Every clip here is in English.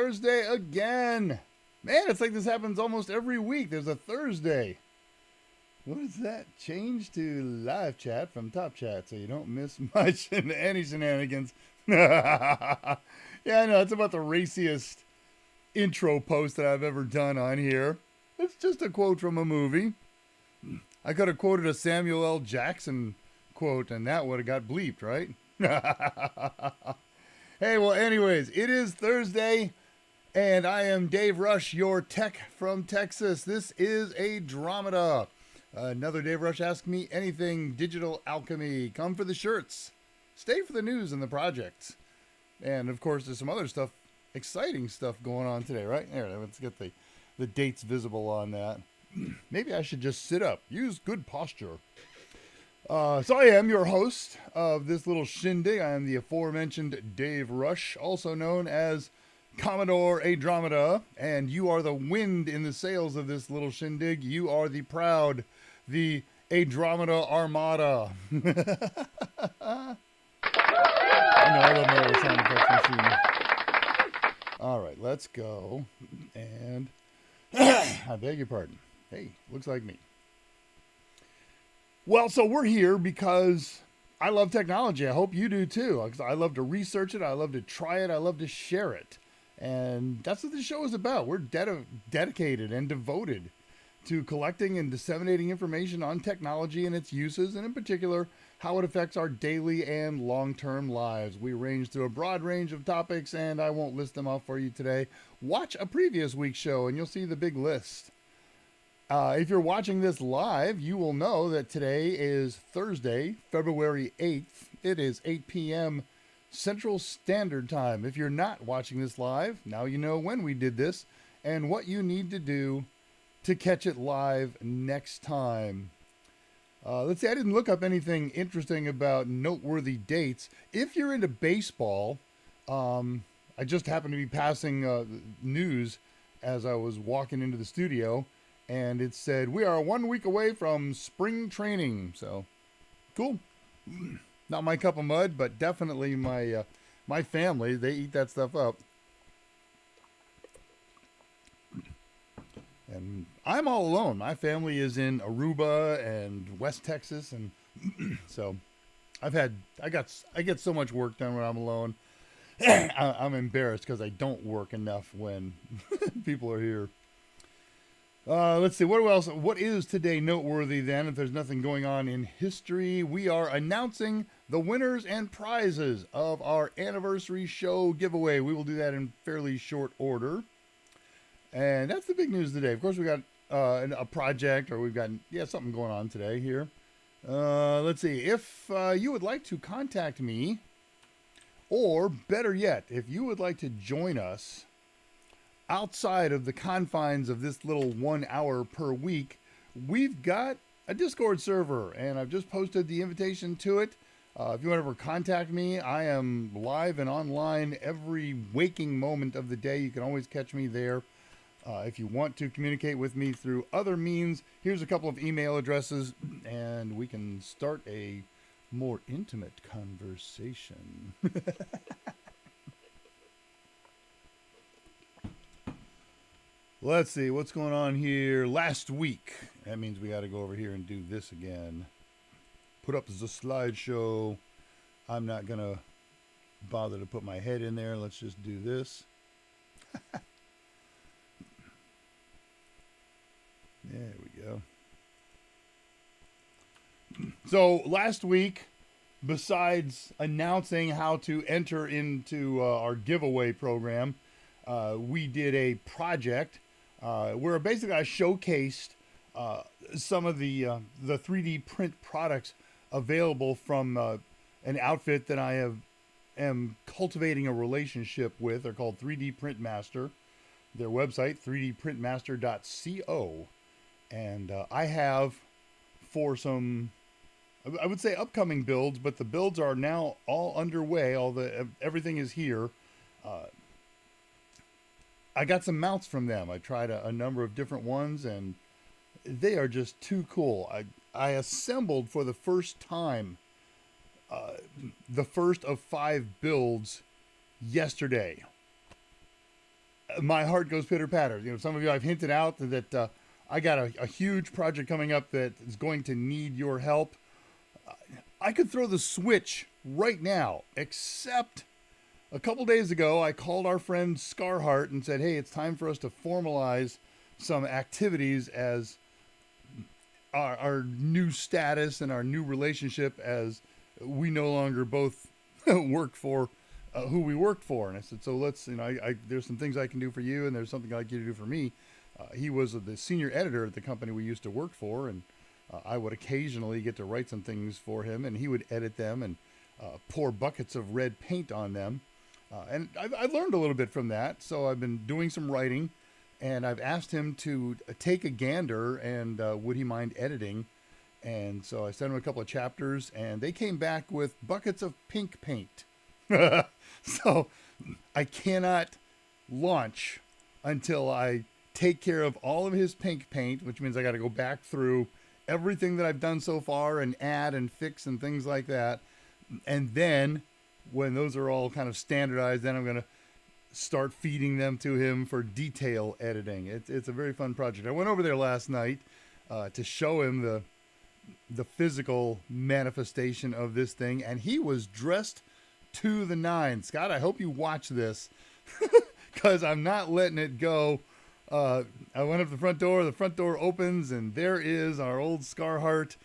Thursday again. Man, it's like this happens almost every week. There's a Thursday. What is that? Change to live chat from top chat so you don't miss much in any shenanigans. Yeah, I know. It's about the raciest intro post that I've ever done on here. It's just a quote from a movie. I could have quoted a Samuel L. Jackson quote, and that would have got bleeped, right? Hey, well, anyways, it is Thursday, and I am Dave Rush, your tech from Texas. This is ADRAMADA. Another Dave Rush Ask Me Anything Digital Alchemy. Come for the shirts. Stay for the news and the projects. And, of course, there's some other stuff, exciting stuff going on today, right? There, let's get the dates visible on that. Maybe I should just sit up. Use good posture. So I am your host of this little shindig. I am the aforementioned Dave Rush, also known as Commodore ADRAMADA, and you are the wind in the sails of this little shindig. You are the proud, the ADRAMADA Armada. I know, I love my little sound effects machine. All right, let's go. And I beg your pardon. Hey, looks like me. Well, so we're here because I love technology. I hope you do too. I love to research it. I love to try it. I love to share it. And that's what this show is about. We're dedicated and devoted to collecting and disseminating information on technology and its uses, and in particular, how it affects our daily and long-term lives. We range through a broad range of topics, and I won't list them off for you today. Watch a previous week's show, and you'll see the big list. If you're watching this live, you will know that today is Thursday, February 8th. It is 8 p.m. Central Standard Time. If you're not watching this live, now you know when we did this and what you need to do to catch it live next time. Let's see, I didn't look up anything interesting about noteworthy dates. If you're into baseball, I just happened to be passing news as I was walking into the studio, and it said, we are 1 week away from spring training. So, cool. Not my cup of mud, but definitely my family. They eat that stuff up. And I'm all alone. My family is in Aruba and West Texas, and so I get so much work done when I'm alone. I'm embarrassed because I don't work enough when people are here. Let's see, what is today noteworthy then? If there's nothing going on in history, we are announcing the winners and prizes of our anniversary show giveaway. We will do that in fairly short order. And that's the big news today. Of course, we got a project, or we've got, something going on today here. Let's see, if you would like to contact me, or better yet, if you would like to join us outside of the confines of this little 1 hour per week, we've got a Discord server, and I've just posted the invitation to it. If you want to ever contact me, I am live and online every waking moment of the day. You can always catch me there. If you want to communicate with me through other means, here's a couple of email addresses, and we can start a more intimate conversation. Let's see, what's going on here last week? That means we got to go over here and do this again. Put up the slideshow. I'm not going to bother to put my head in there. Let's just do this. There we go. So last week, besides announcing how to enter into our giveaway program, we did a project where basically I showcased some of the 3D print products available from an outfit that I am cultivating a relationship with. They're called 3D Print Master. Their website, 3dprintmaster.co. And I have, for some, I would say upcoming builds, but the builds are now all underway. Everything is here. I got some mounts from them. I tried a number of different ones, and they are just too cool. I assembled for the first time the first of 5 builds yesterday. my heart goes pitter patter. You know, some of you I've hinted out that I got a huge project coming up that is going to need your help. I could throw the switch right now, except a couple days ago, I called our friend Scarheart and said, hey, it's time for us to formalize some activities as our new status and our new relationship, as we no longer both work for who we worked for. And I said, so let's, you know, there's some things I can do for you, and there's something I'd like you to do for me. He was the senior editor at the company we used to work for, and I would occasionally get to write some things for him, and he would edit them and pour buckets of red paint on them. And I've learned a little bit from that, so I've been doing some writing, and I've asked him to take a gander, and would he mind editing? And so I sent him a couple of chapters, and they came back with buckets of pink paint. So I cannot launch until I take care of all of his pink paint, which means I got to go back through everything that I've done so far and add and fix and things like that. And then when those are all kind of standardized, then I'm going to start feeding them to him for detail editing. It's a very fun project. I went over there last night to show him the physical manifestation of this thing, and he was dressed to the nines. Scott, I hope you watch this because I'm not letting it go. I went up the front door opens, and there is our old Scarheart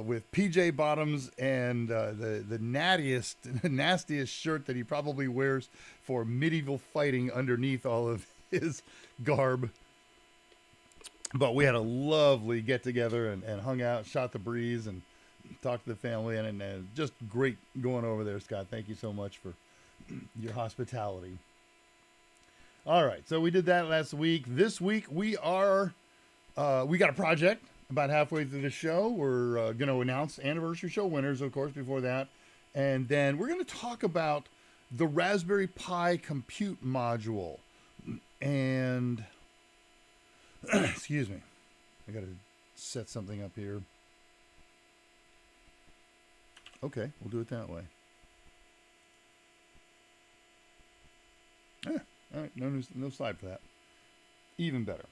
with PJ bottoms and the nastiest shirt that he probably wears for medieval fighting underneath all of his garb. But we had a lovely get together and hung out, shot the breeze, and talked to the family, and just great going over there, Scott. Thank you so much for your hospitality. All right, so we did that last week. This week we got a project about halfway through the show. We're going to announce anniversary show winners, of course, before that. And then we're going to talk about the Raspberry Pi compute module. And, excuse me, I got to set something up here. Okay, we'll do it that way. All right, no slide for that. Even better.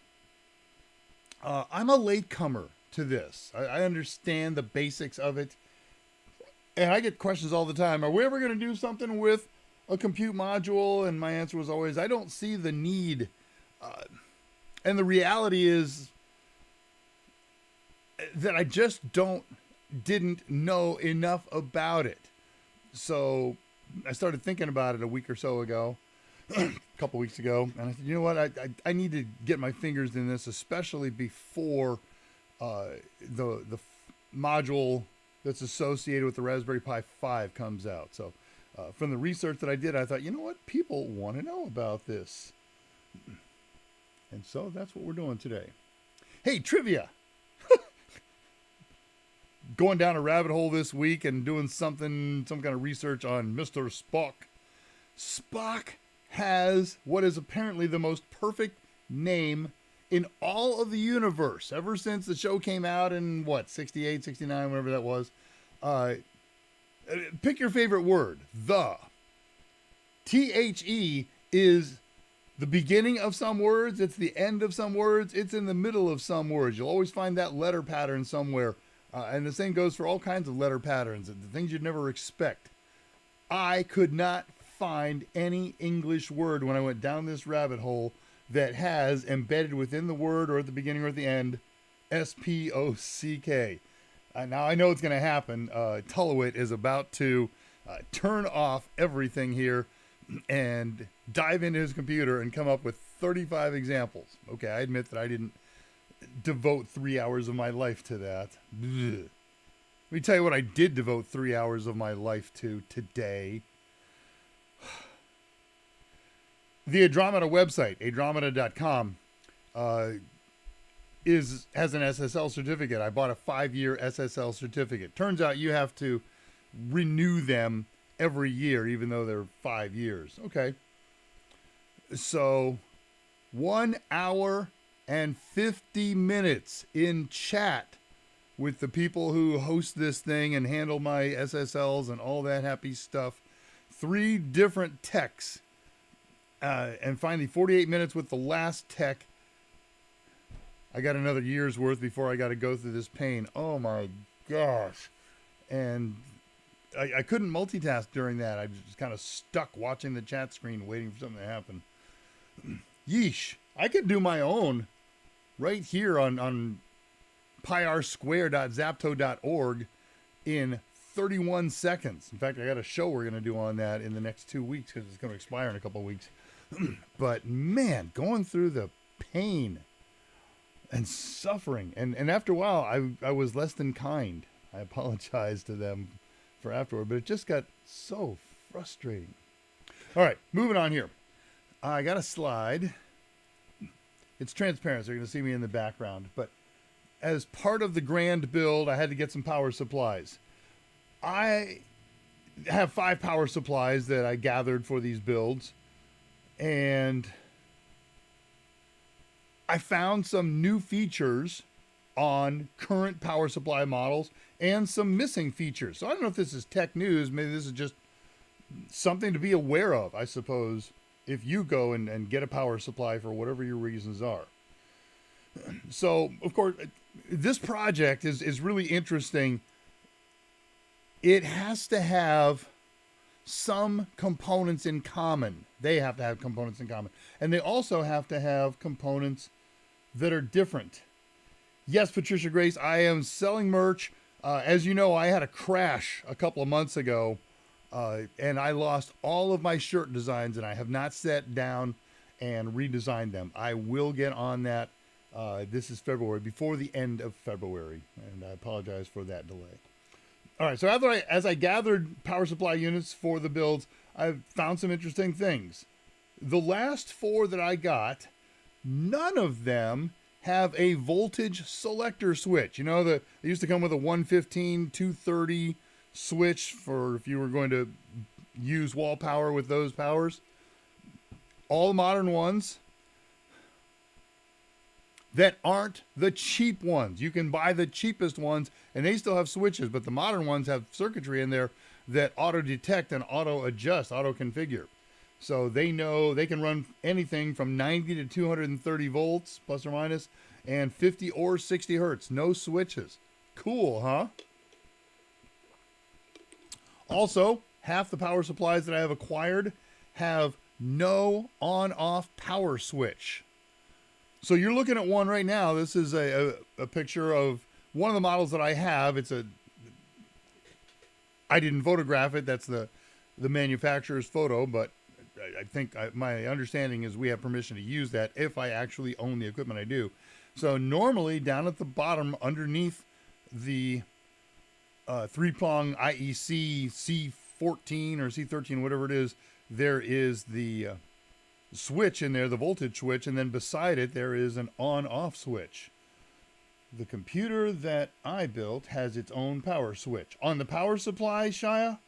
I'm a latecomer to this. I understand the basics of it. And I get questions all the time. Are we ever going to do something with a compute module? And my answer was always, I don't see the need. And the reality is that I just didn't know enough about it. So I started thinking about it a week or so ago. A couple weeks ago, and I said, you know what, I need to get my fingers in this, especially before the module that's associated with the Raspberry Pi 5 comes out. So from the research that I did, I thought, you know what, people want to know about this. And so that's what we're doing today. Hey, trivia. Going down a rabbit hole this week and doing some kind of research on Mr. Spock. Spock has what is apparently the most perfect name in all of the universe ever since the show came out in 68, 69, whatever that was. Pick your favorite word. The THE is the beginning of some words. It's the end of some words. It's in the middle of some words. You'll always find that letter pattern somewhere. And the same goes for all kinds of letter patterns, the things you'd never expect. I could not find any English word when I went down this rabbit hole that has embedded within the word or at the beginning or at the end SPOCK. Now I know it's going to happen. Tullowit is about to turn off everything here and dive into his computer and come up with 35 examples. Okay, I admit that I didn't devote 3 hours of my life to that. Ugh. Let me tell you what I did devote 3 hours of my life to today. The ADRAMADA website, ADRAMADA.com, has an SSL certificate. I bought a 5-year SSL certificate. Turns out you have to renew them every year, even though they're 5 years. Okay. So 1 hour and 50 minutes in chat with the people who host this thing and handle my SSLs and all that happy stuff. 3 different techs And finally, 48 minutes with the last tech. I got another year's worth before I got to go through this pain. Oh my gosh. And I couldn't multitask during that. I was just kind of stuck watching the chat screen waiting for something to happen. Yeesh. I could do my own right here on pirsquare.zapto.org in 31 seconds. In fact, I got a show we're going to do on that in the next 2 weeks because it's going to expire in a couple of weeks. But man, going through the pain and suffering. And after a while, I was less than kind. I apologize to them for afterward, but it just got so frustrating. All right, moving on here. I got a slide. It's transparent, so you're going to see me in the background. But as part of the grand build, I had to get some power supplies. I have 5 power supplies that I gathered for these builds. And I found some new features on current power supply models and some missing features. So I don't know if this is tech news. Maybe this is just something to be aware of, I suppose, if you go and get a power supply for whatever your reasons are. So, of course, this project is really interesting. It has to have some components in common. They have to have components in common. And they also have to have components that are different. Yes, Patricia Grace, I am selling merch. As you know, I had a crash a couple of months ago, and I lost all of my shirt designs, and I have not sat down and redesigned them. I will get on that. This is February, before the end of February, and I apologize for that delay. All right, so as I gathered power supply units for the builds, I've found some interesting things. The last 4 that I got, none of them have a voltage selector switch. You know, they used to come with a 115, 230 switch for if you were going to use wall power with those powers. All the modern ones that aren't the cheap ones. You can buy the cheapest ones and they still have switches, but the modern ones have circuitry in there that auto detect and auto adjust, auto configure. So they know they can run anything from 90 to 230 volts, plus or minus, and 50 or 60 hertz. No switches. Cool, huh? Also, half the power supplies that I have acquired have no on-off power switch. So you're looking at one right now. This is a picture of one of the models that I have. I didn't photograph it. That's the manufacturer's photo, but I think my understanding is we have permission to use that if I actually own the equipment I do. So normally down at the bottom underneath the 3-prong IEC C14 or C13, whatever it is, there is the switch in there, the voltage switch, and then beside it there is an on-off switch. The computer that I built has its own power switch. On the power supply, Shia,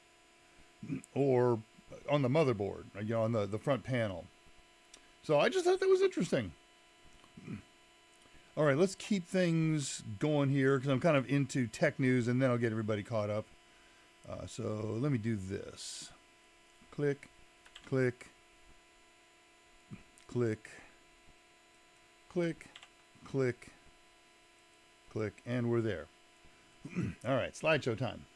or on the motherboard, you know, on the front panel. So I just thought that was interesting. All right, let's keep things going here because I'm kind of into tech news, and then I'll get everybody caught up. So let me do this. Click, click, click, click, click, click, and we're there. All right, slideshow time.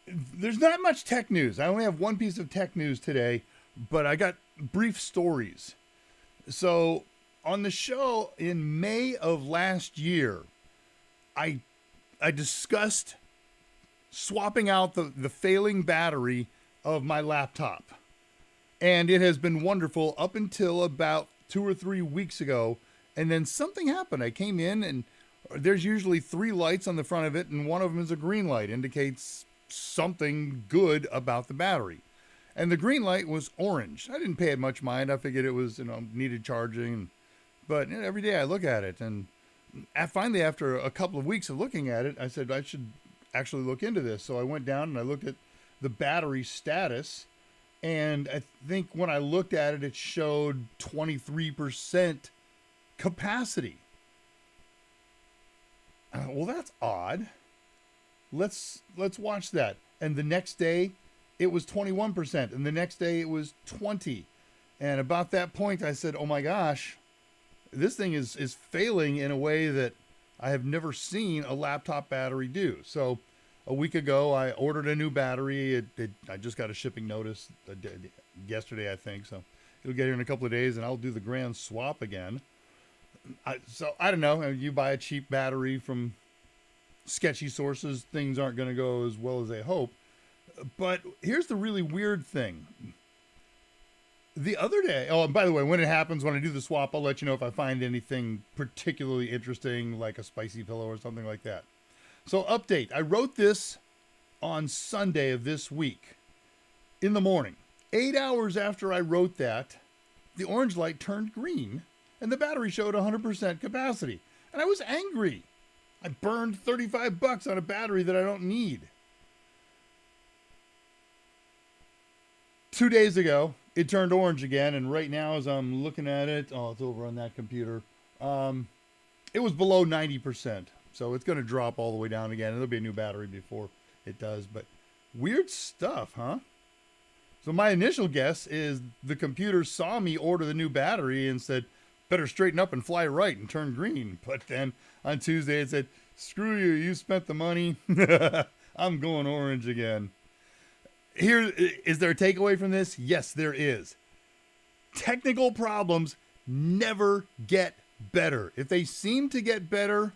There's not much tech news. I only have one piece of tech news today, but I got brief stories. So on the show in May of last year, I discussed swapping out the failing battery of my laptop. And it has been wonderful up until about 2 or 3 weeks ago. And then something happened. I came in and there's usually 3 lights on the front of it, and one of them is a green light, indicates something good about the battery. And the green light was orange. I didn't pay it much mind. I figured it was, needed charging. But every day I look at it, and finally after a couple of weeks of looking at it, I said I should actually look into this. So I went down and I looked at the battery status, and I think when I looked at it, it showed 23% capacity. Well, that's odd. Let's watch that. And the next day, it was 21%, and the next day it was 20. And about that point, I said, oh my gosh, this thing is failing in a way that I have never seen a laptop battery do. So a week ago, I ordered a new battery. I just got a shipping notice yesterday, I think. So it'll get here in a couple of days, and I'll do the grand swap again. So I don't know. You buy a cheap battery from sketchy sources, things aren't going to go as well as they hope. But here's the really weird thing. The other day, oh, and by the way, when it happens, when I do the swap, I'll let you know if I find anything particularly interesting, like a spicy pillow or something like that. So update, I wrote this on Sunday of this week in the morning. 8 hours after I wrote that, the orange light turned green and the battery showed 100% capacity. And I was angry. I burned $35 on a battery that I don't need. 2 days ago, it turned orange again, and right now as I'm looking at it, oh, it's over on that computer. It was below 90%, so it's going to drop all the way down again. There'll be a new battery before it does, but weird stuff, huh? So my initial guess is the computer saw me order the new battery and said, better straighten up and fly right and turn green. But then on Tuesday it said, screw you, you spent the money. I'm going orange again. Here, is there a takeaway from this? Yes, there is. Technical problems never get better. If they seem to get better,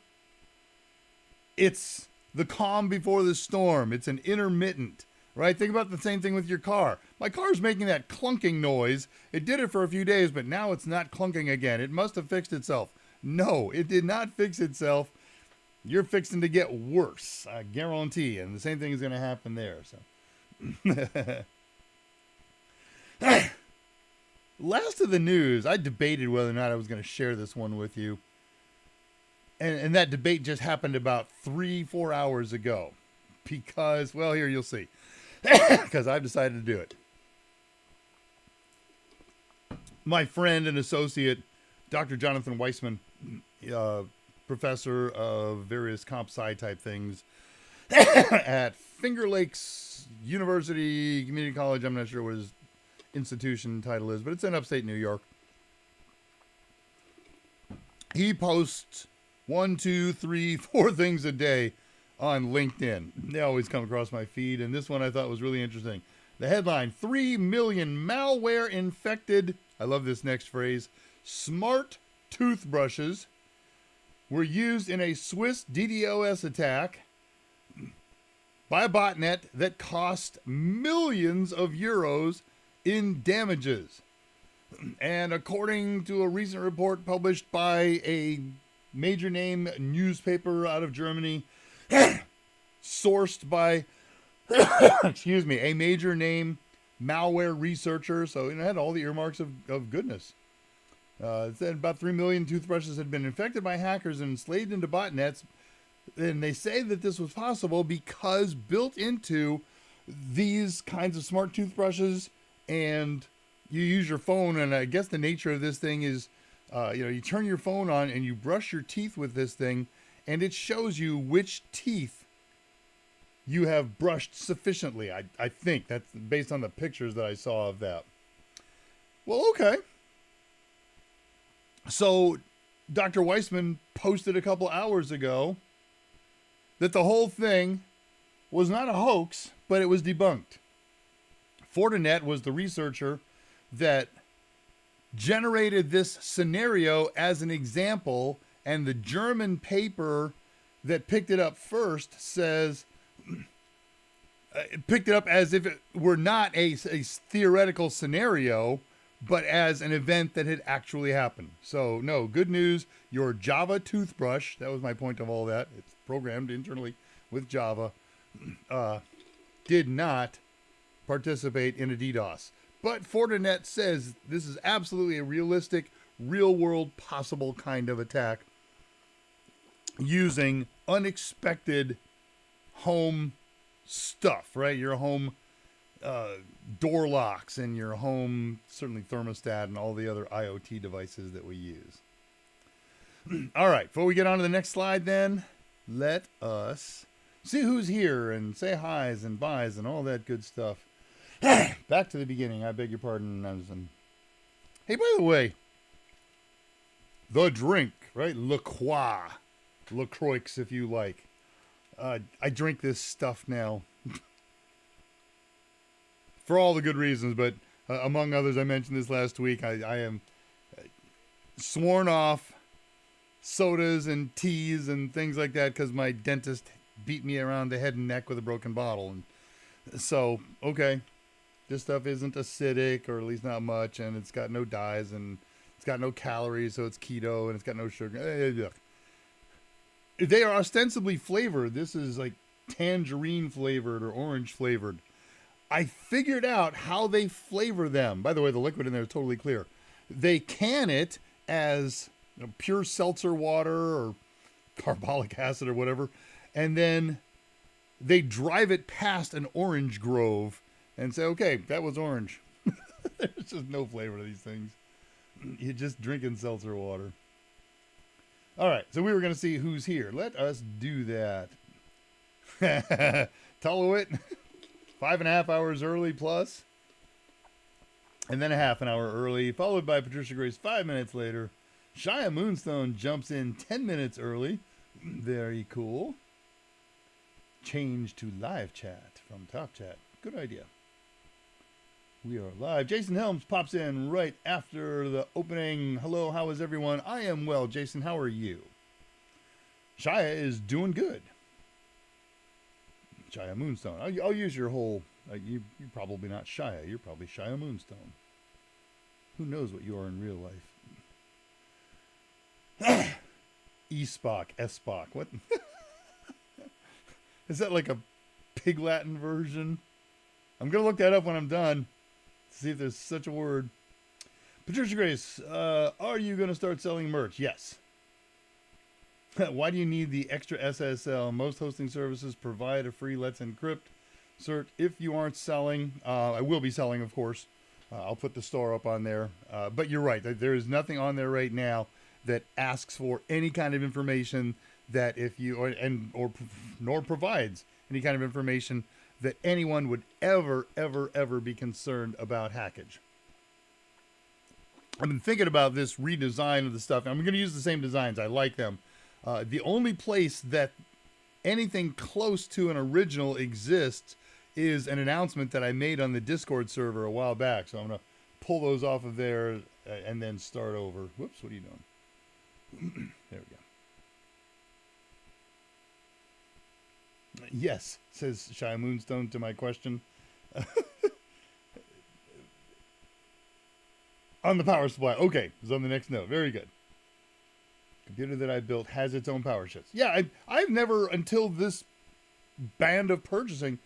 it's the calm before the storm. It's an intermittent, right? Think about the same thing with your car. My car's making that clunking noise. It did it for a few days, but now it's not clunking again. It must have fixed itself. No, it did not fix itself. You're fixing to get worse, I guarantee. And the same thing is going to happen there, so. Last of the news, I debated whether or not I was going to share this one with you. And that debate just happened about 3-4 hours ago. Because, well, here you'll see. Because I've decided to do it. My friend and associate, Dr. Jonathan Weissman, professor of various comp sci type things at Finger Lakes University Community College. I'm not sure what his institution title is, but it's in upstate New York. He posts 1, 2, 3, 4 things a day on LinkedIn. They always come across my feed, and this one I thought was really interesting. The headline, 3 million malware infected, I love this next phrase, smart toothbrushes were used in a Swiss DDoS attack by a botnet that cost millions of euros in damages. And according to a recent report published by a major name newspaper out of Germany, sourced by, excuse me, a major name malware researcher, so it had all the earmarks of goodness. It said about 3 million toothbrushes had been infected by hackers and enslaved into botnets. And they say that this was possible because built into these kinds of smart toothbrushes, and you use your phone, and I guess the nature of this thing is, you turn your phone on and you brush your teeth with this thing, and it shows you which teeth you have brushed sufficiently. I think that's based on the pictures that I saw of that. Well, okay. So Dr. Weissman posted a couple hours ago that the whole thing was not a hoax, but it was debunked. Fortinet was the researcher that generated this scenario as an example, and the German paper that picked it up first says, picked it up as if it were not a theoretical scenario, but as an event that had actually happened. So, no, good news, your Java toothbrush, that was my point of all that, it's programmed internally with Java, did not participate in a DDoS. But Fortinet says this is absolutely a realistic, real-world possible kind of attack using unexpected home stuff, right? Your home door locks and your home, certainly thermostat and all the other IoT devices that we use. All right, before we get on to the next slide then, let us see who's here and say hi's and byes and all that good stuff. Back to the beginning. I beg your pardon. Hey, by the way, the drink, right? LaCroix, if you like. I drink this stuff now for all the good reasons, but among others, I mentioned this last week. I am sworn off sodas and teas and things like that because my dentist beat me around the head and neck with a broken bottle. And so, okay, this stuff isn't acidic, or at least not much, and it's got no dyes, and it's got no calories, so it's keto, and it's got no sugar. They are ostensibly flavored. This is like tangerine flavored or orange flavored. I figured out how they flavor them. By the way, the liquid in there is totally clear. They can it as pure seltzer water or carbolic acid or whatever, and then they drive it past an orange grove and say, okay, that was orange. There's just no flavor to these things. You're just drinking seltzer water. All right, so we were going to see who's here. Let us do that. Tullowit, 5.5 hours early plus, and then a half an hour early, followed by Patricia Grace 5 minutes later. Shia Moonstone jumps in 10 minutes early. Very cool. Change to live chat from top chat. Good idea. We are live. Jason Helms pops in right after the opening. Hello, how is everyone? I am well. Jason, how are you? Shia is doing good. Shia Moonstone. I'll use your whole... you're probably not Shia. You're probably Shia Moonstone. Who knows what you are in real life? E-Spock, S-Spock. What? Is that like a Pig Latin version? I'm going to look that up when I'm done. See if there's such a word. Patricia Grace, are you going to start selling merch? Yes. Why do you need the extra SSL? Most hosting services provide a free Let's Encrypt cert. If you aren't selling, I will be selling, of course. I'll put the store up on there. But you're right. There is nothing on there right now that asks for any kind of information that if you, nor provides any kind of information that anyone would ever be concerned about hackage. I've been thinking about this redesign of the stuff. I'm going to use the same designs. I like them. The only place that anything close to an original exists is an announcement that I made on the Discord server a while back. So I'm going to pull those off of there and then start over. Whoops, what are you doing? There we go. Yes, says Shia Moonstone to my question. On the power supply. Okay, it's on the next note. Very good. Computer that I built has its own power shifts. Yeah, I've never, until this band of purchasing,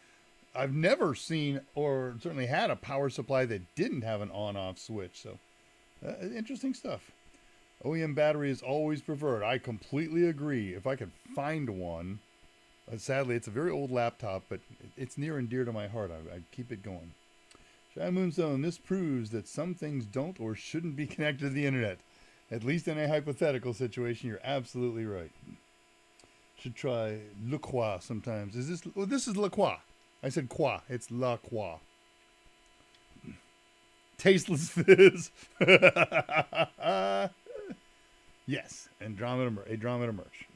I've never seen or certainly had a power supply that didn't have an on-off switch. So, interesting stuff. OEM battery is always preferred. I completely agree. If I could find one, sadly, it's a very old laptop, but it's near and dear to my heart. I keep it going. Shia Moonstone, this proves that some things don't or shouldn't be connected to the internet. At least in a hypothetical situation, you're absolutely right. Should try Le Croix sometimes. Is this... Oh, this is Le Croix. I said Croix. It's La Croix. Tasteless fizz. Yes. Andromeda merch.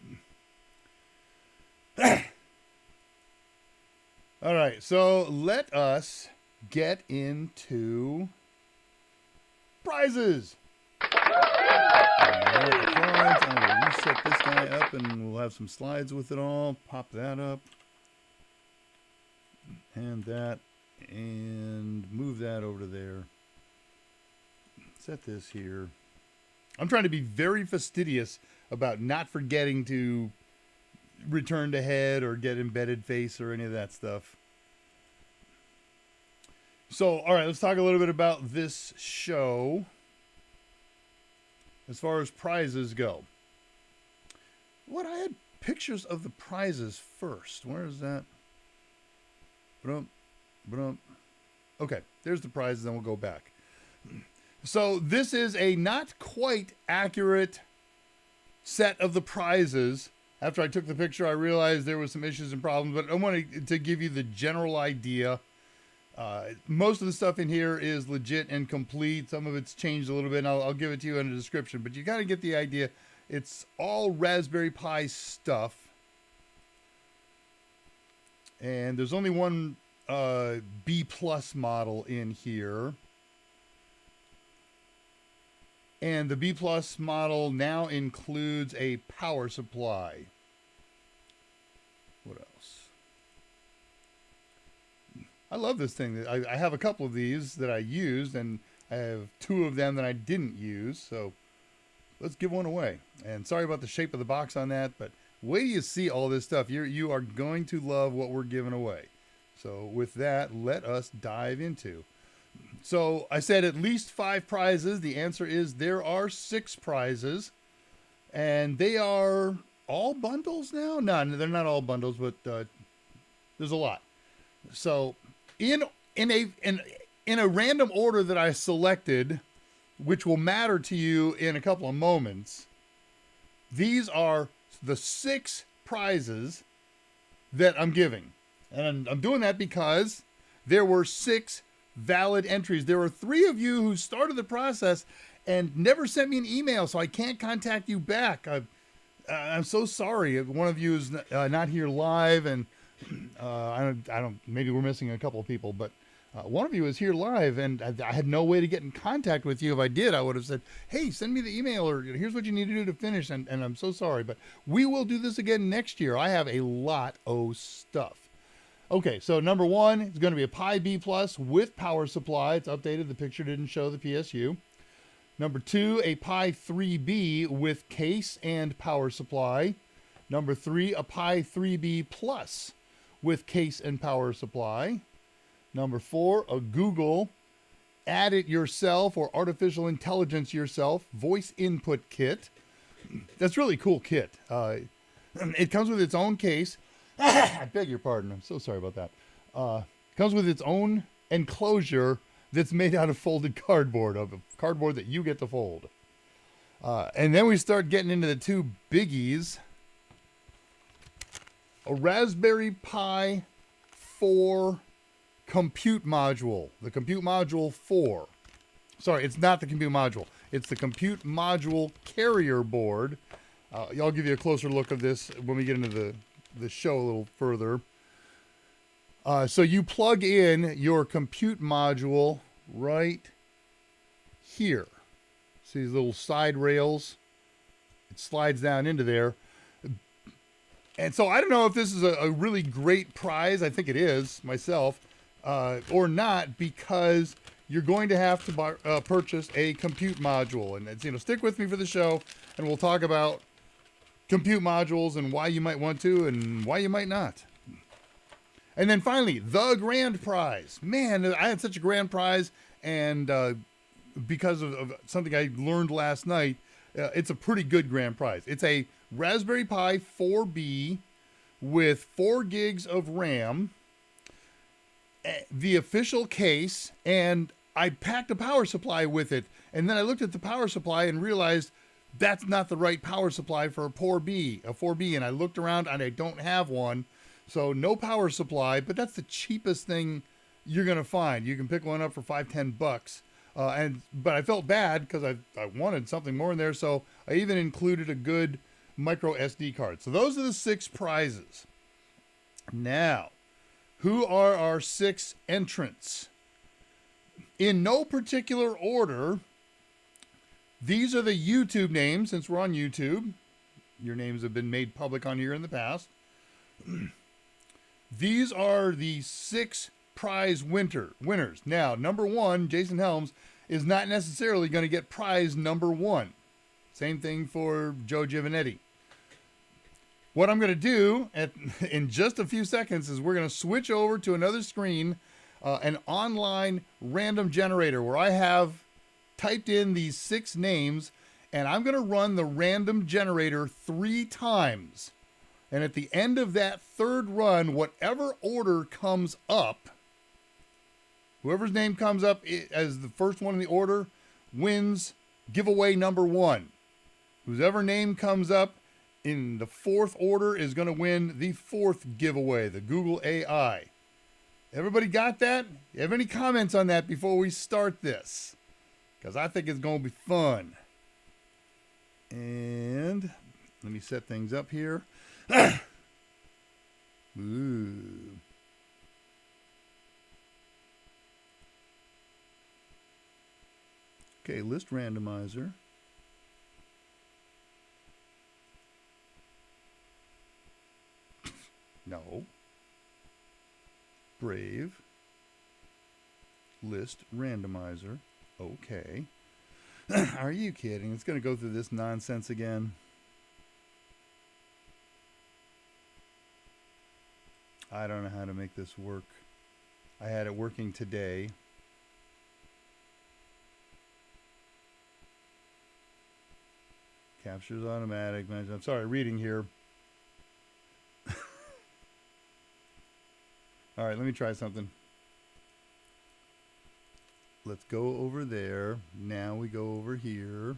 All right. So let us get into prizes. All right, I'm going to reset this guy up and we'll have some slides with it all. Pop that up. And that. And move that over to there. Set this here. I'm trying to be very fastidious about not forgetting to return to head or get embedded face or any of that stuff. So, all right, let's talk a little bit about this show. As far as prizes go. What, I had pictures of the prizes first. Where is that? Okay, there's the prizes, then we'll go back. So this is a not quite accurate set of the prizes. After I took the picture, I realized there was some issues and problems, but I wanted to give you the general idea. Most of the stuff in here is legit and complete. Some of it's changed a little bit, and I'll give it to you in the description. But you got to get the idea. It's all Raspberry Pi stuff. And there's only one B plus model in here. And the B plus model now includes a power supply. What else? I love this thing. I have a couple of these that I used, and I have 2 of them that I didn't use. So let's give one away. And sorry about the shape of the box on that, but wait till you see all this stuff. You are going to love what we're giving away. So with that, let us dive into. So I said at least 5 prizes. The answer is there are 6 prizes, and they are all bundles now. No, they're not all bundles, but there's a lot. So in a random order that I selected, which will matter to you in a couple of moments, these are the 6 prizes that I'm giving. And I'm doing that because there were 6 valid entries. There were 3 of you who started the process and never sent me an email, so I can't contact you back. I'm so sorry. One of you is not here live, and I don't. Maybe we're missing a couple of people, but one of you is here live, and I had no way to get in contact with you. If I did, I would have said, "Hey, send me the email," or "Here's what you need to do to finish." And I'm so sorry, but we will do this again next year. I have a lot of stuff. Okay, so number 1 is going to be a Pi B Plus with power supply. It's updated. The picture didn't show the PSU. Number 2, a Pi 3B with case and power supply. Number 3, a Pi 3B Plus with case and power supply. Number 4, a Google Add It Yourself or Artificial Intelligence Yourself voice input kit. That's a really cool kit. It comes with its own case. I beg your pardon. I'm so sorry about that. Comes with its own enclosure that's made out of folded cardboard, cardboard that you get to fold. And then we start getting into the 2 biggies. A Raspberry Pi 4 compute module. The compute module 4. Sorry, it's not the compute module. It's the compute module carrier board. I'll give you a closer look of this when we get into the show a little further. So you plug in your compute module right here. See these little side rails? It slides down into there. And so I don't know if this is a really great prize. I think it is myself, or not, because you're going to have to purchase a compute module. And it's, stick with me for the show, and we'll talk about compute modules and why you might want to and why you might not. And then finally, the grand prize. Man, I had such a grand prize, and because of something I learned last night, it's a pretty good grand prize. It's a Raspberry Pi 4B with 4 gigs of RAM, the official case, and I packed a power supply with it. And then I looked at the power supply and realized that's not the right power supply for a 4B, and I looked around and I don't have one. So no power supply, but that's the cheapest thing you're going to find. You can pick one up for $5-10. But I felt bad because I wanted something more in there, so I even included a good micro SD card. So those are the 6 prizes. Now, who are our 6 entrants? In no particular order, these are the YouTube names, since we're on YouTube. Your names have been made public on here in the past. These are the 6 prize winners. Now, number 1, Jason Helms, is not necessarily going to get prize number 1. Same thing for Joe Giovanetti. What I'm going to do in just a few seconds is we're going to switch over to another screen, an online random generator where I have typed in these 6 names, and I'm going to run the random generator 3 times. And at the end of that 3rd run, whatever order comes up, whoever's name comes up as the first one in the order wins giveaway number 1. Whoever name comes up in the 4th order is going to win the 4th giveaway, the Google AI. Everybody got that? You have any comments on that before we start this? Because I think it's going to be fun. And let me set things up here. Ooh. Okay, list randomizer. No. Brave. List randomizer. Okay. Are you kidding? It's going to go through this nonsense again. I don't know how to make this work. I had it working today. Captures automatic. I'm sorry, reading here. All right, let me try something. Let's go over there. Now we go over here.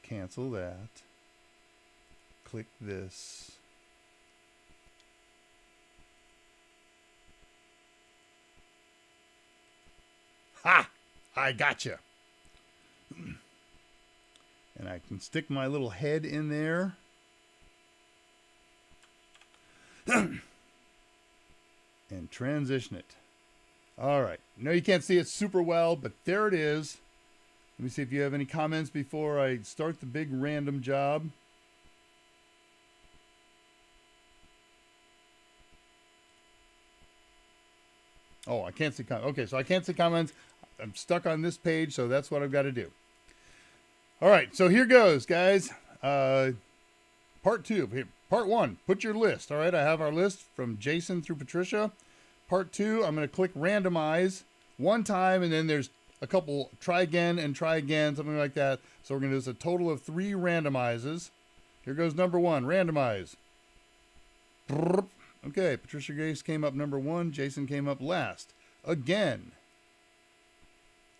Cancel that. Click this. Ha! I gotcha. And I can stick my little head in there. And transition it. All right. No, you can't see it super well, but there it is. Let me see if you have any comments before I start the big random job. Oh, I can't see comments. Okay, so I can't see comments. I'm stuck on this page, so that's what I've got to do. All right, so here goes, guys. Part 2. Here, Part 1, put your list. All right, I have our list from Jason through Patricia. Part 2, I'm going to click randomize one time, and then there's a couple try again, something like that. So we're going to do a total of 3 randomizes. Here goes number 1, randomize. Okay, Patricia Grace came up number 1, Jason came up last. Again.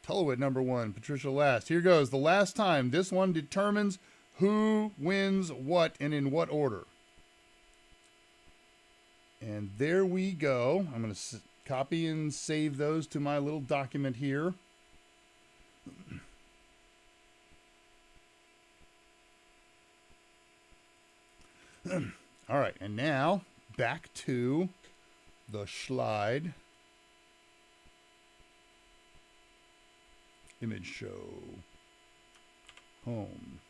Tullowit number 1, Patricia last. Here goes, the last time. This one determines who wins what and in what order. And there we go. I'm going to copy and save those to my little document here. All right, and now back to the slide. Image show. Home.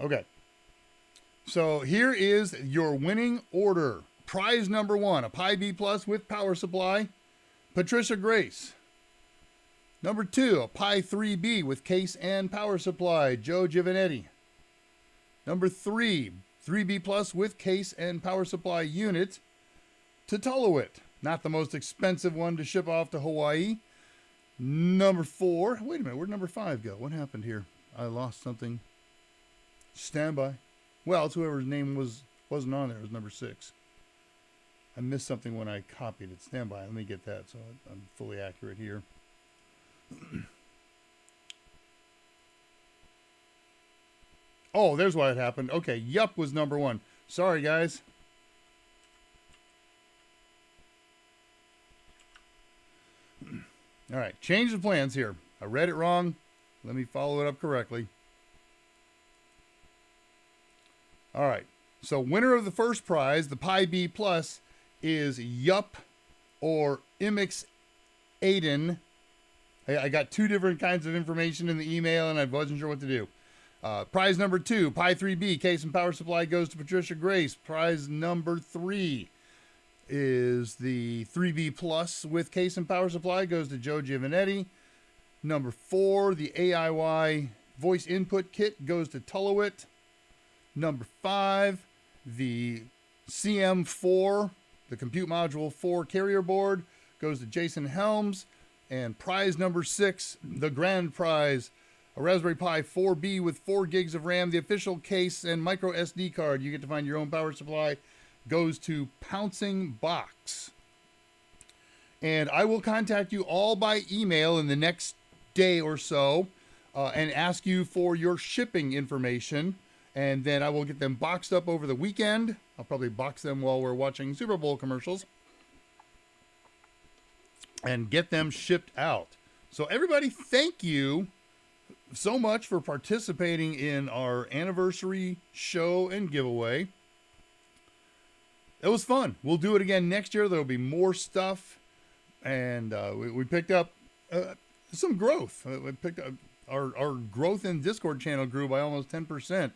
Okay. So here is your winning order. Prize number 1, a Pi B Plus with power supply, Patricia Grace. Number 2, a Pi 3B with case and power supply, Joe Giovanetti. Number 3, 3B Plus with case and power supply unit to Tullowit. Not the most expensive one to ship off to Hawaii. Number 4, wait a minute, where'd number 5 go? What happened here? I lost something. Standby. Well, it's whoever's name wasn't on there. It was number 6. I missed something when I copied it. Standby. Let me get that so I'm fully accurate here. Oh, there's why it happened. Okay, yup was number 1. Sorry, guys. All right, change the plans here. I read it wrong. Let me follow it up correctly. All right, so winner of the first prize, the Pi B Plus, is Yup or Imix Aiden. I got 2 different kinds of information in the email, and I wasn't sure what to do. Prize number 2, Pi 3B, case and power supply, goes to Patricia Grace. Prize number 3 is the 3B Plus with case and power supply, goes to Joe Giovanetti. Number 4, the AIY voice input kit, goes to Tullowit. Number 5, the CM4, the Compute Module 4 carrier board, goes to Jason Helms. And prize number 6, the grand prize, a Raspberry Pi 4B with 4 gigs of RAM, the official case, and micro SD card. You get to find your own power supply. Goes to Pouncing Box. And I will contact you all by email in the next day or so and ask you for your shipping information. And then I will get them boxed up over the weekend. I'll probably box them while we're watching Super Bowl commercials. And get them shipped out. So everybody, thank you so much for participating in our anniversary show and giveaway. It was fun. We'll do it again next year. There'll be more stuff. And we picked up some growth. We picked up our growth in Discord channel grew by almost 10%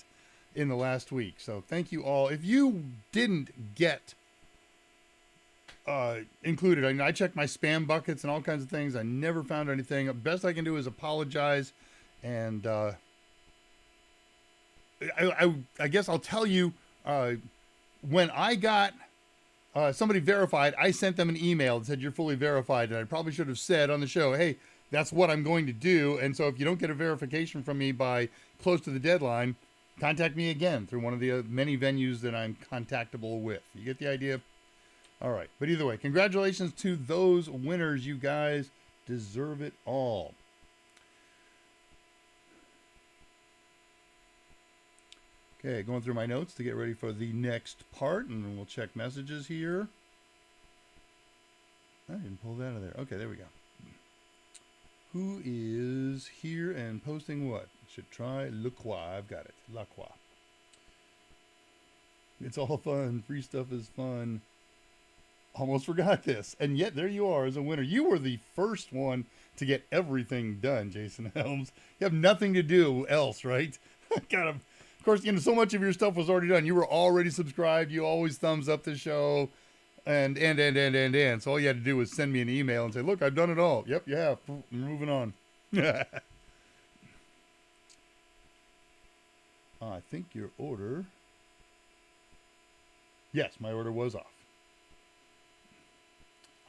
in the last week. So thank you all. If you didn't get included, I checked my spam buckets and all kinds of things. I never found anything. The best I can do is apologize. And I guess I'll tell you, when I got somebody verified, I sent them an email that said you're fully verified. And I probably should have said on the show, hey, that's what I'm going to do. And so if you don't get a verification from me by close to the deadline, contact me again through one of the many venues that I'm contactable with. You get the idea? All right. But either way, congratulations to those winners. You guys deserve it all. Okay, going through my notes to get ready for the next part, and then we'll check messages here. I didn't pull that out of there. Okay, there we go. Who is here and posting what? Should try Lacroix. I've got it. Lacroix. It's all fun. Free stuff is fun. Almost forgot this. And yet there you are as a winner. You were the first one to get everything done, Jason Helms. You have nothing to do else, right? Of course, so much of your stuff was already done. You were already subscribed. You always thumbs up the show. And. So all you had to do was send me an email and say, look, I've done it all. Yep, you have. Moving on. I think your order. Yes, my order was off.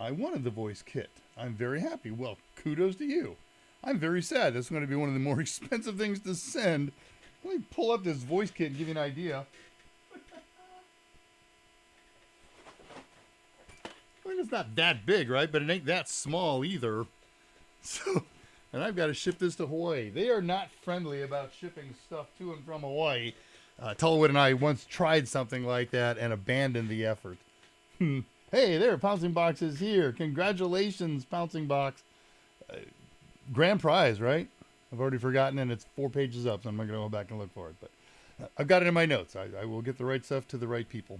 I wanted the voice kit. I'm very happy. Well, kudos to you. I'm very sad. That's going to be one of the more expensive things to send. Let me pull up this voice kit and give you an idea. I mean, it's not that big, right? But it ain't that small either. So, and I've got to ship this to Hawaii. They are not friendly about shipping stuff to and from Hawaii. Tullowit and I once tried something like that and abandoned the effort. Hey, there, Pouncing Box is here. Congratulations, Pouncing Box. Grand prize, right? I've already forgotten, and it's 4 pages up, so I'm not going to go back and look for it. But I've got it in my notes. I will get the right stuff to the right people.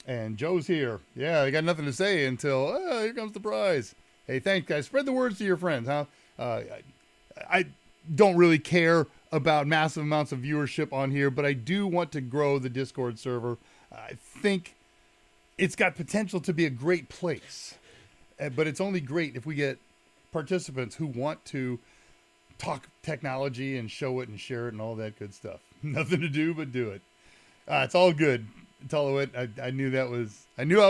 And Joe's here. Yeah, I got nothing to say until, here comes the prize. Hey, thanks, guys. Spread the words to your friends, huh? I don't really care about massive amounts of viewership on here, but I do want to grow the Discord server. I think it's got potential to be a great place. But it's only great if we get participants who want to talk technology and show it and share it and all that good stuff. Nothing to do but do it. It's all good. Tullowit, I knew I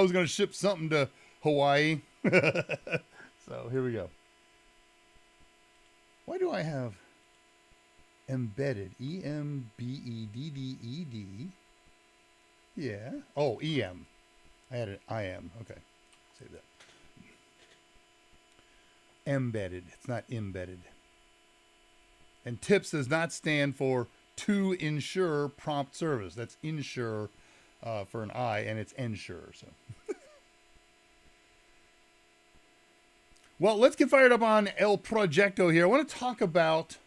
was going to ship something to Hawaii. So here we go. Why do I have embedded? E-M-B-E-D-D-E-D. Yeah. Oh, E-M. I had an I-M. Okay. Save that. Embedded. It's not embedded. And TIPS does not stand for to ensure prompt service. That's ensure for an I, and it's ensure. So, well, let's get fired up on El Proyecto here. I want to talk about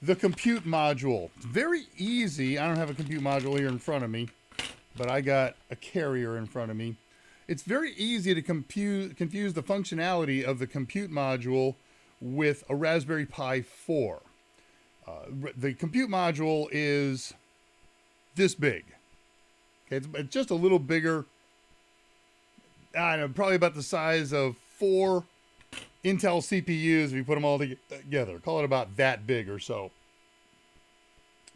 the compute module. It's very easy. I don't have a compute module here in front of me, but I got a carrier in front of me. It's very easy to confuse the functionality of the compute module with a Raspberry Pi 4. The compute module is this big. Okay, it's just a little bigger. I don't know, probably about the size of 4 Intel CPUs if you put them all together. Call it about that big or so.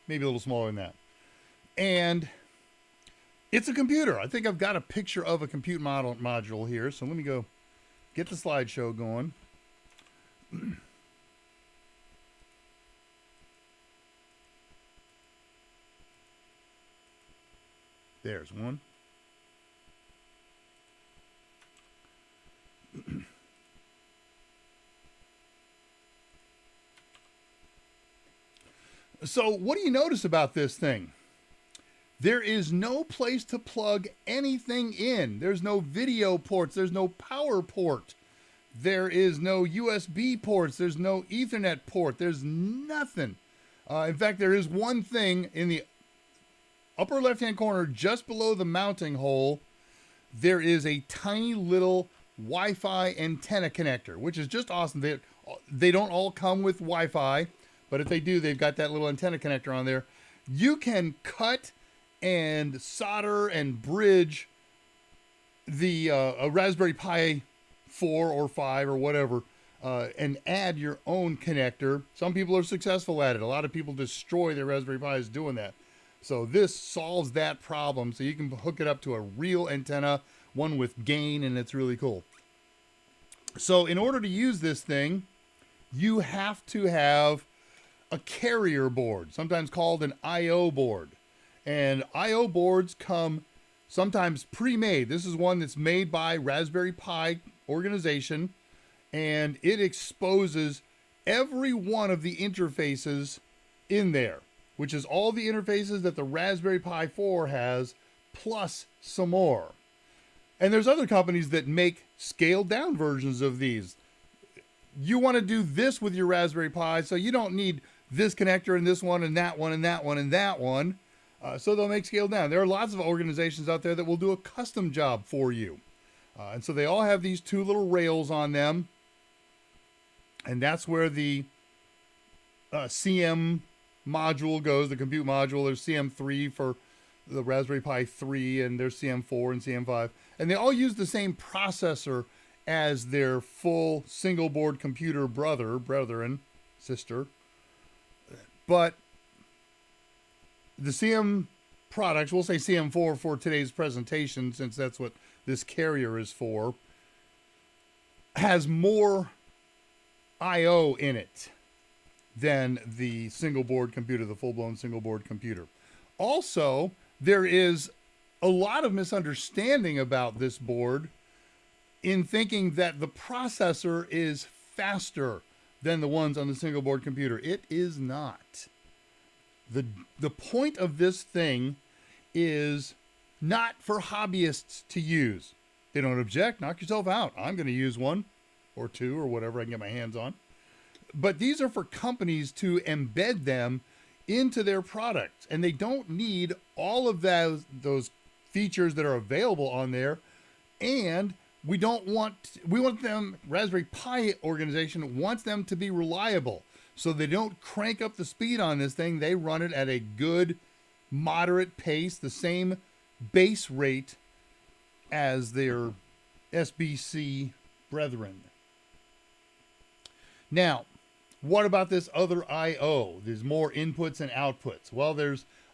Maybe a little smaller than that. And it's a computer. I think I've got a picture of a compute module here. So let me go get the slideshow going. There's one. So what do you notice about this thing? There is no place to plug anything in. There's no video ports. There's no power port. There is no USB ports. There's no Ethernet port. There's nothing. In fact, there is one thing in the upper left-hand corner, just below the mounting hole. There is a tiny little Wi-Fi antenna connector, which is just awesome. They don't all come with Wi-Fi, but if they do, they've got that little antenna connector on there. You can cut and solder and bridge the a Raspberry Pi 4 or 5 or whatever, and add your own connector. Some people are successful at it. A lot of people destroy their Raspberry Pis doing that. So this solves that problem. So you can hook it up to a real antenna, one with gain, and it's really cool. So in order to use this thing, you have to have a carrier board, sometimes called an I/O board. And I/O boards come sometimes pre-made. This is one that's made by Raspberry Pi organization, and it exposes every one of the interfaces in there, which is all the interfaces that the Raspberry Pi 4 has, plus some more. And there's other companies that make scaled down versions of these. You want to do this with your Raspberry Pi, so you don't need this connector and this one and that one and that one and that one. So they'll make scaled down. There are lots of organizations out there that will do a custom job for you. And so they all have these two little rails on them. And that's where the CM module goes, the compute module. There's CM3 for the Raspberry Pi 3, and there's CM4 and CM5. And they all use the same processor as their full single board computer brethren, sister. But the CM products, we'll say CM4 for today's presentation, since that's what this carrier is for, has more I/O in it than the single board computer, the full-blown single board computer. Also, there is a lot of misunderstanding about this board in thinking that the processor is faster than the ones on the single board computer. It is not. The point of this thing is not for hobbyists to use. They don't object, knock yourself out. I'm going to use one or two or whatever I can get my hands on. But these are for companies to embed them into their products. And they don't need all of those features that are available on there. And we want them, Raspberry Pi organization wants them to be reliable. So they don't crank up the speed on this thing. They run it at a good, moderate pace, the same base rate as their SBC brethren. Now, what about this other I/O? There's more inputs and outputs. Well,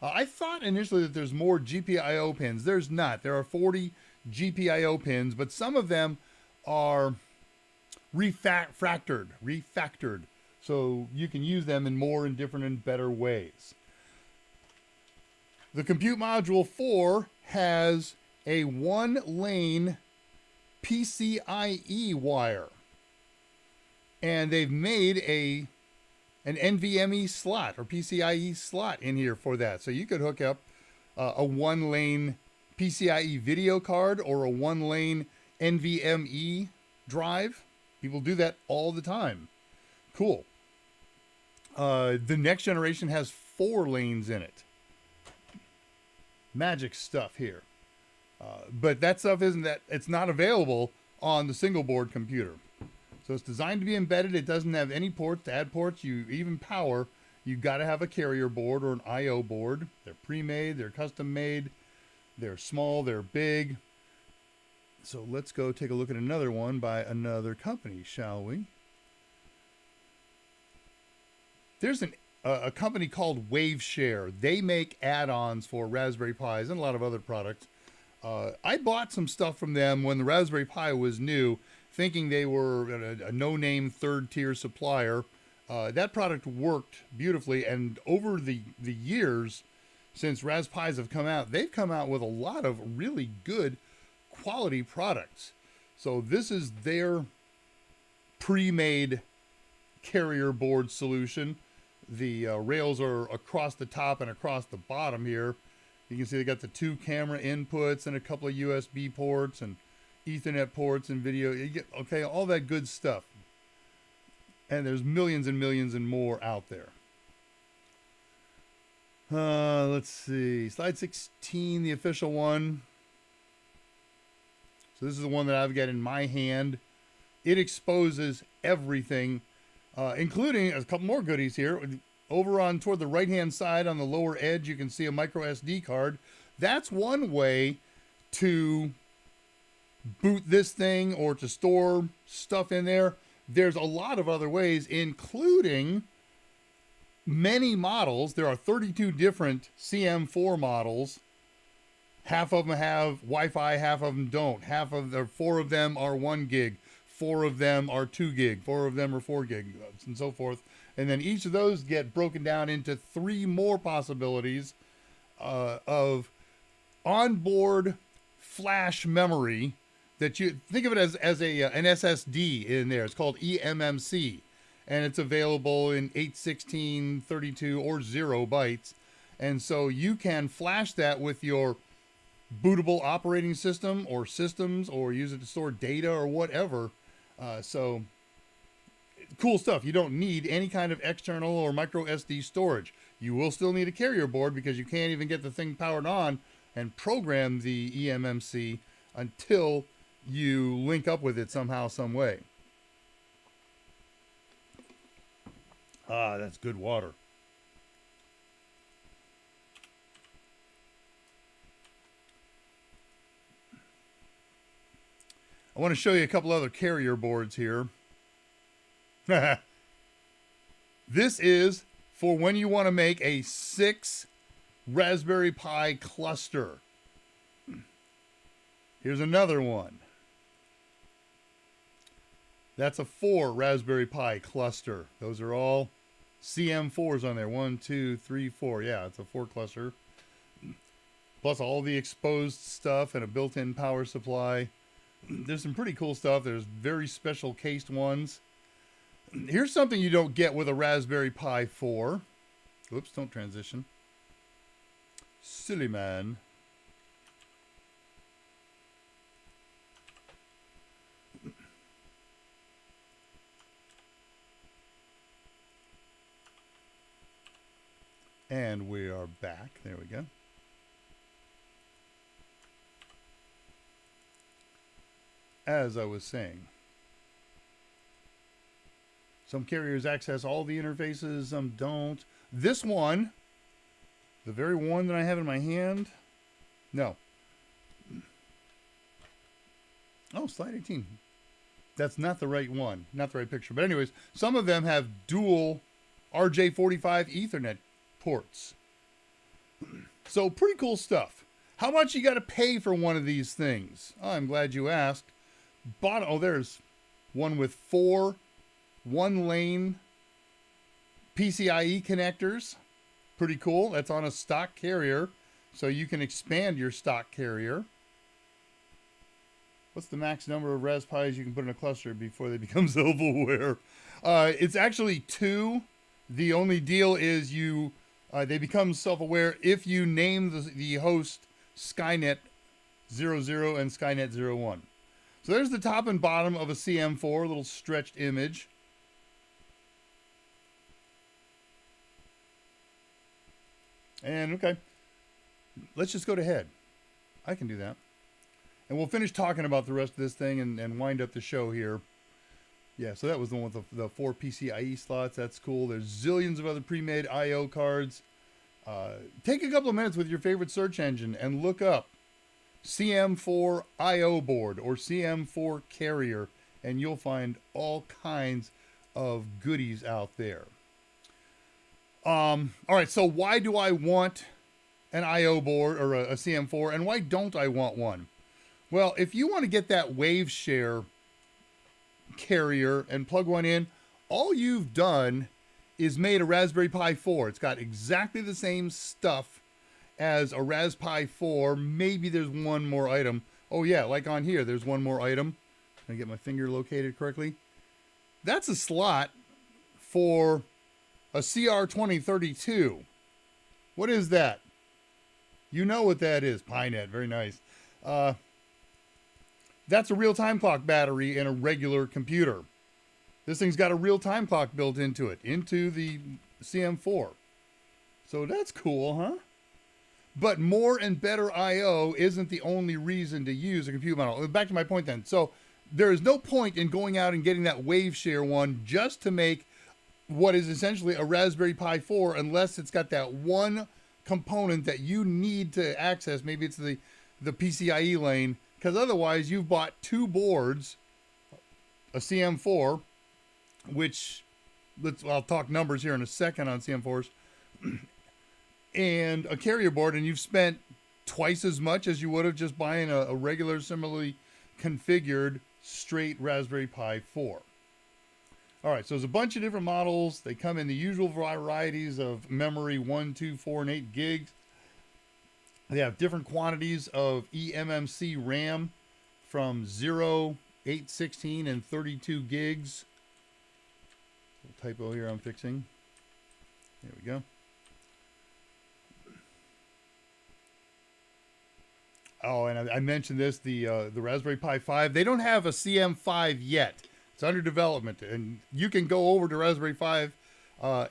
I thought initially that there's more GPIO pins. There's not. There are 40 GPIO pins, but some of them are refactored. So you can use them in more and different and better ways. The Compute Module 4 has a 1-lane PCIe wire. And they've made an NVMe slot or PCIe slot in here for that. So you could hook up a 1-lane PCIe video card or a 1-lane NVMe drive. People do that all the time. Cool. The next generation has 4 lanes in it. Magic stuff here. But that stuff it's not available on the single board computer. So it's designed to be embedded. It doesn't have any ports to add ports. Even power, you've got to have a carrier board or an I/O board. They're pre-made, they're custom made, they're small, they're big. So let's go take a look at another one by another company, shall we? There's a company called WaveShare. They make add-ons for Raspberry Pis and a lot of other products. I bought some stuff from them when the Raspberry Pi was new, thinking they were a no-name third-tier supplier. That product worked beautifully, and over the years, since Raspberries have come out, they've come out with a lot of really good quality products. So this is their pre-made carrier board solution. The rails are across the top and across the bottom here. You can see they got the 2 camera inputs and a couple of USB ports and Ethernet ports and video. You get, okay, all that good stuff. And there's millions and millions and more out there. Let's see. Slide 16, the official one. So this is the one that I've got in my hand. It exposes everything, including a couple more goodies here. Over on toward the right-hand side on the lower edge, you can see a micro SD card. That's one way to boot this thing or to store stuff in there. There's a lot of other ways, including many models. There are 32 different CM4 models. Half of them have Wi-Fi, half of them don't. 4 of them are 1 gig. 4 of them are 2 gig. 4 of them are 4 gig, and so forth. And then each of those get broken down into 3 more possibilities of onboard flash memory that you think of it as an SSD in there. It's called eMMC, and it's available in 8, 16, 32, or 0 bytes. And so you can flash that with your bootable operating system or systems, or use it to store data or whatever. So cool stuff. You don't need any kind of external or micro SD storage. You will still need a carrier board because you can't even get the thing powered on and program the eMMC until you link up with it somehow, some way. Ah, that's good water. I want to show you a couple other carrier boards here. This is for when you want to make a 6 Raspberry Pi cluster. Here's another one. That's a 4 Raspberry Pi cluster. Those are all CM4s on there. 1, 2, 3, 4. Yeah, it's a 4 cluster. Plus all the exposed stuff and a built-in power supply. There's some pretty cool stuff. There's very special cased ones. Here's something you don't get with a Raspberry Pi 4. Oops, don't transition. Silly man. And we are back. There we go. As I was saying, some carriers access all the interfaces, some don't. This one, the very one that I have in my hand, no. Oh, slide 18. That's not the right one, not the right picture. But anyways, some of them have dual RJ45 Ethernet ports. So pretty cool stuff. How much you got to pay for one of these things? Oh, I'm glad you asked. Oh, there's one with 4 1-lane PCIe connectors. Pretty cool. That's on a stock carrier, so you can expand your stock carrier. What's the max number of Raspberries you can put in a cluster before they become self-aware? It's actually 2. The only deal is they become self-aware if you name the host Skynet 00 and Skynet 01. So there's the top and bottom of a CM4, a little stretched image. And okay, let's just go to head. I can do that. And we'll finish talking about the rest of this thing and wind up the show here. Yeah, so that was the one with the 4 PCIe slots. That's cool. There's zillions of other pre-made I/O cards. Take a couple of minutes with your favorite search engine and look up CM4 I/O board or CM4 carrier, and you'll find all kinds of goodies out there. All right, so why do I want an I/O board or a CM4, and why don't I want one? Well, if you want to get that WaveShare carrier and plug one in, all you've done is made a Raspberry Pi 4. It's got exactly the same stuff as a Raspberry Pi 4. Maybe there's one more item. Oh yeah, like on here, there's one more item. Can I get my finger located correctly? That's a slot for a CR2032. What is that? You know what that is. Pinet, very nice. That's a real time clock battery in a regular computer. This thing's got a real time clock built into it, into the CM4. So that's cool, huh? But more and better I/O isn't the only reason to use a compute model. Back to my point then. So there is no point in going out and getting that WaveShare one just to make what is essentially a Raspberry Pi 4 unless it's got that one component that you need to access. Maybe it's the PCIe lane, because otherwise you've bought two boards, a CM4, which I'll talk numbers here in a second on CM4s, and a carrier board, and you've spent twice as much as you would have just buying a regular, similarly configured straight Raspberry Pi 4. All right, so there's a bunch of different models. They come in the usual varieties of memory, 1, 2, 4, and 8 gigs. They have different quantities of eMMC RAM from 0, 8, 16, and 32 gigs. Little typo here I'm fixing. There we go. Oh, and I mentioned this, the Raspberry Pi 5. They don't have a CM5 yet. It's under development. And you can go over to Raspberry 5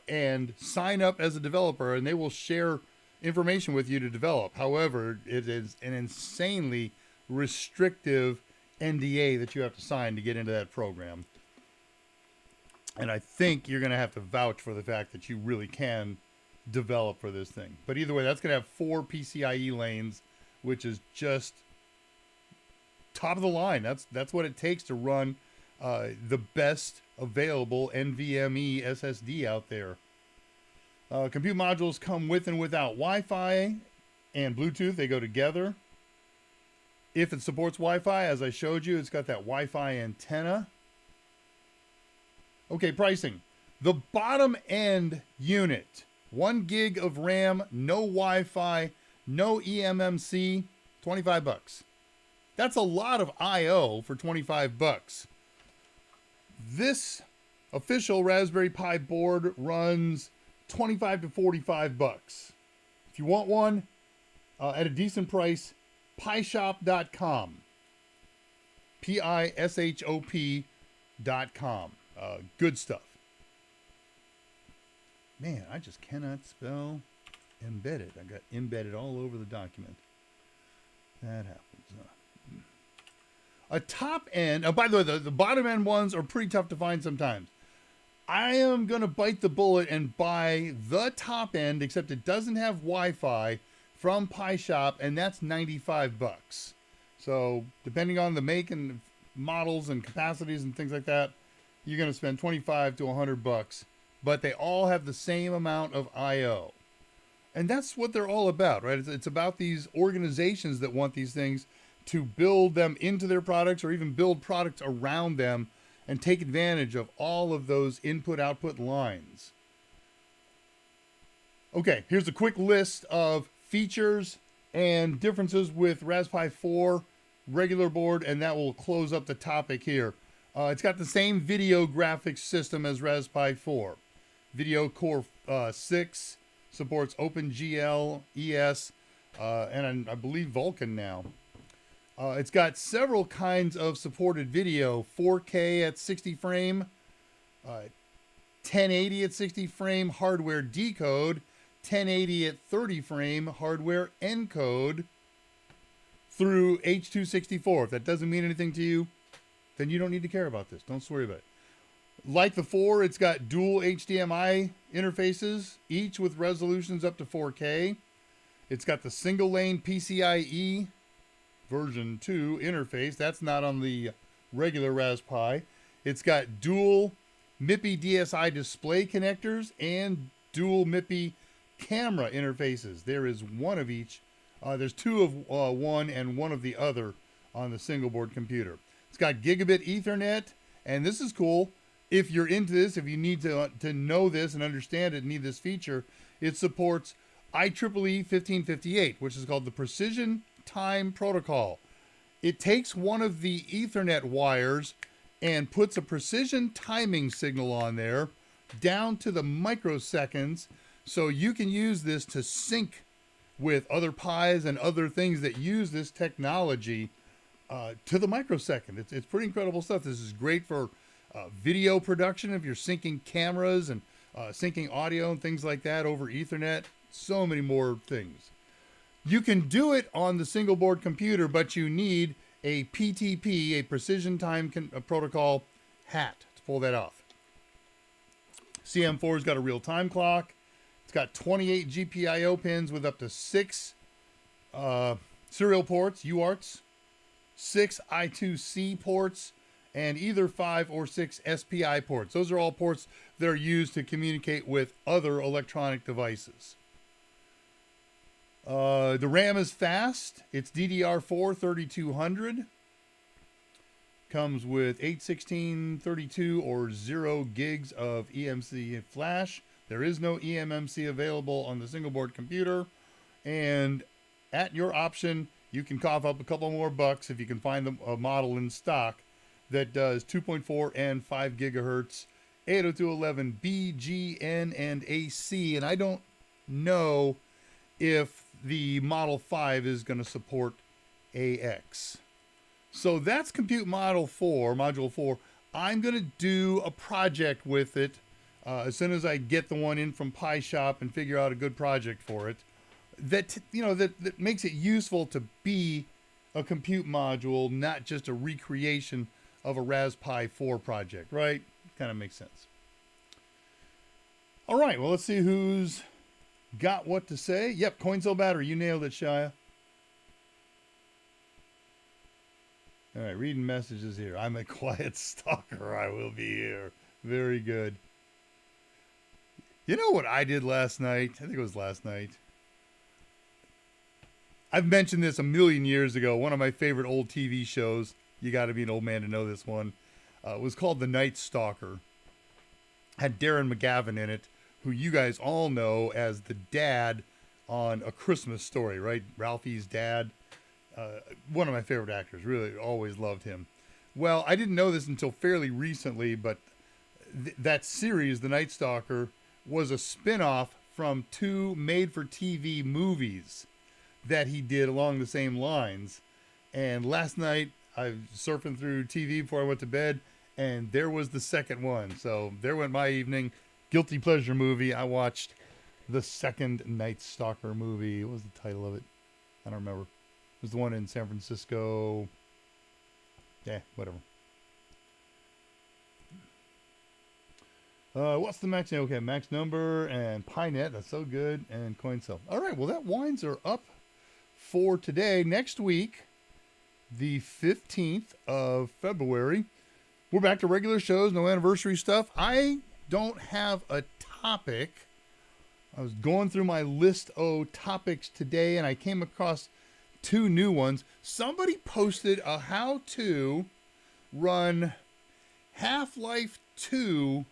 and sign up as a developer, and they will share information with you to develop. However, it is an insanely restrictive NDA that you have to sign to get into that program. And I think you're going to have to vouch for the fact that you really can develop for this thing. But either way, that's going to have 4 PCIe lanes, which is just top of the line. That's what it takes to run the best available NVMe SSD out there. Compute modules come with and without Wi-Fi and Bluetooth. They go together. If it supports Wi-Fi, as I showed you, it's got that Wi-Fi antenna. Okay, pricing. The bottom end unit, 1 gig of RAM, no Wi-Fi, no eMMC, $25. That's a lot of I/O for $25. This official Raspberry Pi board runs $25 to $45. If you want one at a decent price, pishop.com. PISHOP.com. Good stuff. Man, I just cannot spell embedded. I got embedded all over the document. That happens. A top end. Oh, by the way, the bottom end ones are pretty tough to find sometimes. I am going to bite the bullet and buy the top end, except it doesn't have Wi-Fi, from Pi Shop, and that's $95. So depending on the make and models and capacities and things like that, you're going to spend $25 to $100. But they all have the same amount of I/O. And that's what they're all about, right? It's about these organizations that want these things to build them into their products or even build products around them and take advantage of all of those input-output lines. Okay, here's a quick list of features and differences with Raspberry Pi 4 regular board, and that will close up the topic here. It's got the same video graphics system as Raspberry Pi 4. Video Core 6, supports OpenGL, ES, and I believe Vulkan now. It's got several kinds of supported video, 4K at 60 frame, 1080 at 60 frame hardware decode, 1080 at 30 frame hardware encode through H.264. If that doesn't mean anything to you, then you don't need to care about this. Don't worry about it. Like the 4, it's got dual HDMI interfaces, each with resolutions up to 4K. It's got the single lane PCIe version 2 interface. That's not on the regular Raspberry Pi. It's got dual MIPI DSI display connectors and dual MIPI camera interfaces. There is one of each. There's 2 of one and 1 of the other on the single board computer. It's got gigabit Ethernet, and this is cool. If you're into this, if you need to know this and understand it, need this feature, it supports IEEE 1558, which is called the Precision Time Protocol. It takes one of the Ethernet wires and puts a precision timing signal on there down to the microseconds, so you can use this to sync with other Pis and other things that use this technology to the microsecond. It's pretty incredible stuff. This is great for video production if you're syncing cameras and syncing audio and things like that over Ethernet. So many more things. You can do it on the single board computer, but you need a PTP, a Precision Time Protocol hat to pull that off. CM4's got a real-time clock. It's got 28 GPIO pins with up to 6 serial ports, UARTs, 6 I2C ports, and either 5 or 6 SPI ports. Those are all ports that are used to communicate with other electronic devices. The RAM is fast. It's DDR4 3200. Comes with 81632 or 0 gigs of eMMC flash. There is no eMMC available on the single board computer. And at your option, you can cough up a couple more bucks if you can find a model in stock that does 2.4 and 5 gigahertz, 802.11b, G, N, and AC. And I don't know if the Model 5 is going to support AX. So that's Compute Module 4. I'm going to do a project with it as soon as I get the one in from Pi Shop and figure out a good project for it. That makes it useful to be a compute module, not just a recreation of a Raspberry Pi 4 project, right? Kind of makes sense. All right, well, let's see who's got what to say. Yep, coin cell battery. You nailed it, Shia. All right, reading messages here. I'm a quiet stalker. I will be here. Very good. You know what I did last night? I think it was last night. I've mentioned this a million years ago. One of my favorite old TV shows. You got to be an old man to know this one. It was called The Night Stalker. Had Darren McGavin in it, who you guys all know as the dad on A Christmas Story, right? Ralphie's dad. One of my favorite actors. Really always loved him. Well, I didn't know this until fairly recently, but that series, The Night Stalker, was a spin-off from 2 made-for-TV movies that he did along the same lines. And last night, I was surfing through TV before I went to bed, and there was the second one. So there went my evening. Guilty pleasure movie. I watched the second Night Stalker movie. What was the title of it? I don't remember. It was the one in San Francisco. Yeah, whatever. What's the max? Okay, max number and PiNet. That's so good. And CoinCell. All right, well, that winds are up for today. Next week, the 15th of February, we're back to regular shows, no anniversary stuff. I don't have a topic. I was going through my list of topics today, and I came across 2 new ones. Somebody posted a how to run Half-Life 2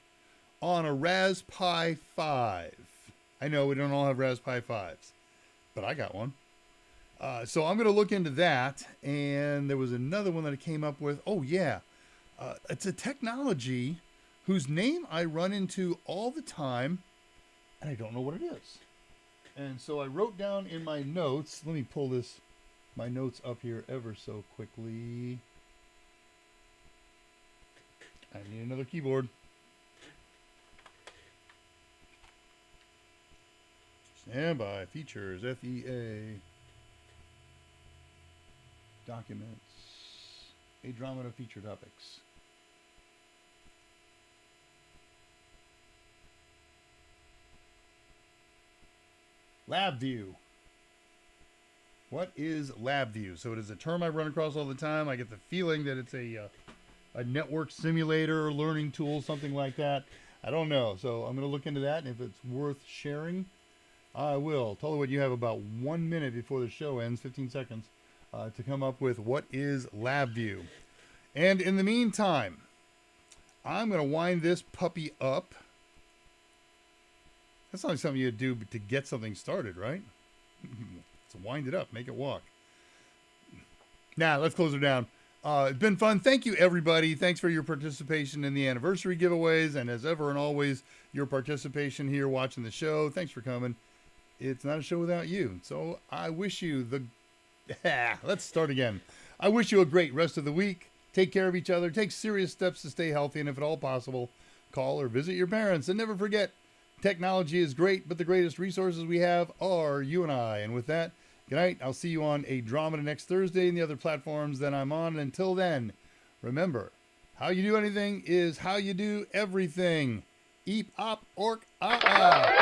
on a Raspberry Pi 5. I know we don't all have Raspberry Pi 5s, but I got one. So I'm going to look into that. And there was another one that I came up with. Oh, yeah. It's a technology whose name I run into all the time, and I don't know what it is. And so I wrote down in my notes. Let me pull my notes up here ever so quickly. I need another keyboard. Standby features, FEA. Documents. ADRAMADA feature topics. LabVIEW. What is LabVIEW? So it is a term I run across all the time. I get the feeling that it's a network simulator, learning tool, something like that. I don't know. So I'm going to look into that, and if it's worth sharing, I will. Tollywood, you have about 1 minute before the show ends, 15 seconds, to come up with what is LabVIEW. And in the meantime, I'm going to wind this puppy up. That's not something you do to get something started, right? Let's wind it up, make it walk. Now, let's close her down. It's been fun. Thank you, everybody. Thanks for your participation in the anniversary giveaways, and as ever and always, your participation here watching the show. Thanks for coming. It's not a show without you. So I wish you the... Let's start again. I wish you a great rest of the week. Take care of each other. Take serious steps to stay healthy, and if at all possible, call or visit your parents. And never forget, technology is great, but the greatest resources we have are you and I. And with that, good night. I'll see you on ADRAMADA next Thursday and the other platforms that I'm on. And until then, remember, how you do anything is how you do everything. Eep, op, ork, ah, ah.